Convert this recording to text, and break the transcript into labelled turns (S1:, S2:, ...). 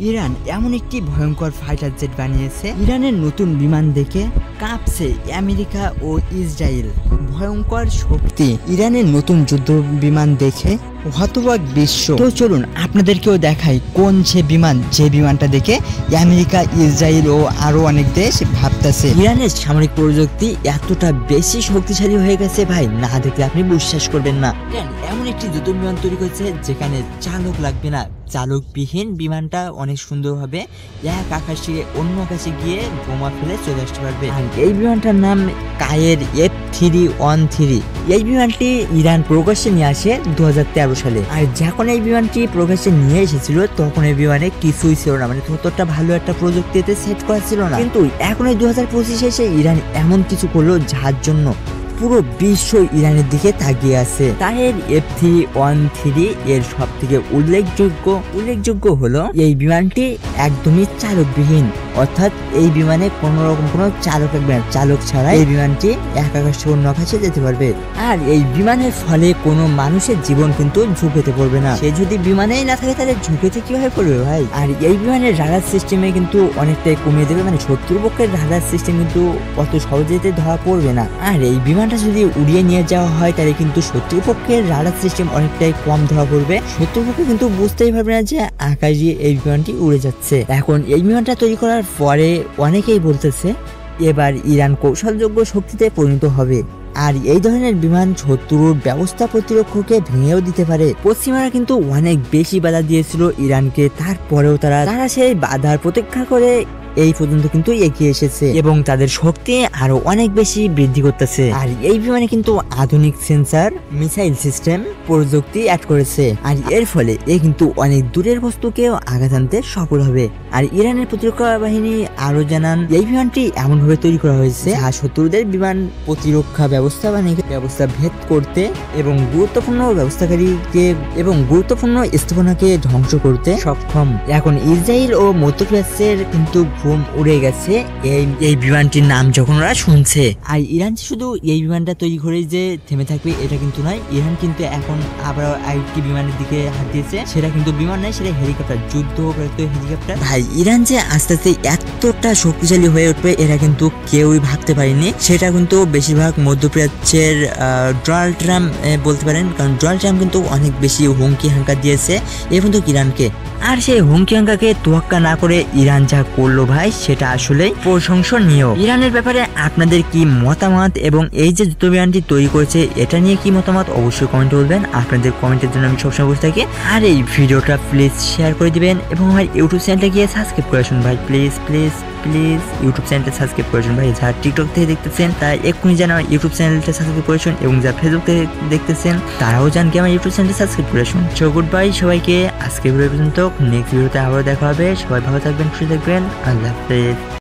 S1: Iran এমন একটি ভয়ঙ্কর ফাইটার জেট বানিয়েছে, ইরানের নতুন বিমান দেখে কাঁপছে আমেরিকা ও ইসরায়েল। ভয়ঙ্কর শক্তি, ইরানের নতুন যুদ্ধ বিমান দেখে হতবাক বিশ্ব। তো চলুন আপনাদেরকেও দেখাই কোন সে বিমান, যে বিমানটা দেখে আমেরিকা, ইসরায়েল ও আরো অনেক দেশ ভাবতেছে। ইরানের সামরিক প্রযুক্তি এতটা বেশি শক্তিশালী হয়ে গেছে ভাই, না দেখলে আপনি বিশ্বাস করবেন না। ইরান এমন একটি যুদ্ধ বিমান তৈরি করেছে যেখানে চালক লাগবে না, চালকবিহীন বিমানটা অনেক সুন্দরভাবে এক আকাশ থেকে অন্য আকাশে গিয়ে বোমা ফেলে চলে আসতে পারবে। আর এই বিমানটার নাম কায়ের F313। এই বিমানটি ইরান প্রকাশ্যে নিয়ে আসে 2013 সালে। আর যখন এই বিমানটি প্রকাশ্যে নিয়ে এসেছিল তখন এই বিমানে কিছুই ছিল না, মানে ততটা ভালো একটা প্রযুক্তিতে সেট করা ছিল না। কিন্তু এখন এই 2025 এসে ইরান এমন কিছু করলো যার জন্য পুরো বিশ্ব ইরানের দিকে তাকিয়ে আছে। কায়ের F313 এর সব থেকে উল্লেখযোগ্য হলো এই বিমানটি একদমই চালকবিহীন, অর্থাৎ এই বিমানে কোন রকম কোনো চালক থাকবে না, চালক ছাড়া এই বিমানটি এক আকাশ থেকে অন্য আকাশে যেতে পারবে। আর এই বিমানের ফলে কোনো মানুষের জীবন কিন্তু ঝুঁকিতে পড়বে না। সে যদি বিমানেই না থাকে তাহলে ঝুঁকিতে কিভাবে পড়বে ভাই? আর এই বিমানের রাডার সিস্টেমে কিন্তু অনেকটাই কমিয়ে দেবে, মানে শত্রুপক্ষের রাডার সিস্টেম কিন্তু অত সহজেতে ধরা পড়বে না। আর এই বিমানটা যদি উড়িয়ে নিয়ে যাওয়া হয় তাহলে কিন্তু শত্রুপক্ষের রাডার সিস্টেম অনেকটাই কম ধরা পড়বে। শত্রুপক্ষ কিন্তু বুঝতেই পারবে না যে আকাশ দিয়ে এই বিমানটি উড়ে যাচ্ছে। এখন এই বিমানটা তৈরি করার পরে অনেকেই বলতেছে এবার ইরান কৌশলযোগ্য শক্তিতে পরিণত হবে। আর এই ধরনের বিমান শত্রুর ব্যবস্থা প্রতিরক্ষাকে ভেঙেও দিতে পারে। পশ্চিমারা কিন্তু অনেক বেশি বাধা দিয়েছিল ইরানকে, তারপরেও তারা সেই বাধার প্রতীক্ষা করে এই পর্যন্ত কিন্তু এগিয়ে এসেছে এবং তাদের শক্তি আরো অনেক বেশি বৃদ্ধি করতেছে। আর এই বিমানে কিন্তু আধুনিক সেন্সার, মিসাইল সিস্টেম প্রযুক্তি অ্যাড করেছে। আর এর ফলে কিন্তু অনেক দূরের বস্তুকেও আঘাত আনতে সফল হবে। আর ইরানের প্রতিরক্ষা বাহিনী আরো জানান এই বিমানটি এমন ভাবে তৈরি করা হয়েছে যা শত্রুদের বিমান প্রতিরক্ষা ব্যবস্থা ভেদ করতে এবং গুরুত্বপূর্ণ স্থাপনাকে ধ্বংস করতে সক্ষম। এখন ইসরায়েল ও মধ্যপ্রাচ্যের কিন্তু ঘুম উড়ে গেছে এই বিমানটির নাম যখন ওরা শুনছে। আর ইরান শুধু এই বিমানটা তৈরি করে যে থেমে থাকবে এটা কিন্তু নয়, ইরান কিন্তু এখন আবার আরেকটি বিমানের দিকে হাত দিয়েছে। সেটা কিন্তু বিমান নয়, সেটা হেলিকপ্টার, যুদ্ধপ্রাপ্ত হেলিকপ্টার। ভাই ইরান যে আস্তে আস্তে এতটা শক্তিশালী হয়ে উঠবে এটা কিন্তু কেউই ভাবতে পারেনি। সেটা কিন্তু বেশিরভাগ মধ্যপ্রাচ্যের ডোনাল্ড ট্রাম্প বলতে পারেন, কারণ ডোনাল্ড ট্রাম্প কিন্তু অনেক বেশি হুমকি হাঙ্কা দিয়েছে এবং ইরানকে। আর সেই হুমকি হাঙ্কাকে তোয়াক্কা না করে ইরান যা করলো ভাই সেটা আসলে প্রশংসনীয়। ইরানের ব্যাপারে আপনাদের কি মতামত এবং এই যে যুদ্ধ বিমানটি তৈরি করেছে এটা নিয়ে কি মতামত অবশ্যই কমেন্টে বলবেন। আপনাদের কমেন্টের জন্য আমি সবসময় বসে থাকি। আর এই ভিডিওটা প্লিজ শেয়ার করে দিবেন এবং আমার ইউটিউব চ্যানেলটা গিয়ে সাবস্ক্রাইব করে আসুন ভাই, প্লিজ ইউটিউব চ্যানেলটা সাবস্ক্রাইব করে আসুন ভাই। যারা টিকটক থেকে দেখতেছেন তারা এক্ষুনি যেন আমার ইউটিউব চ্যানেলটা সাবস্ক্রাইব করে আসুন এবং যারা ফেসবুক থেকে দেখতেছেন তারাও জান কি আমার ইউটিউব চ্যানেলটা সাবস্ক্রাইব করে আসুন। সো গুড বাই সবাইকে, আজকে ভিডিও পর্যন্ত। নেক্সট ভিডিওতে আবারও দেখা হবে। সবাই ভালো থাকবেন, সুস্থ থাকবেন, আল্লাহ হাফেজ।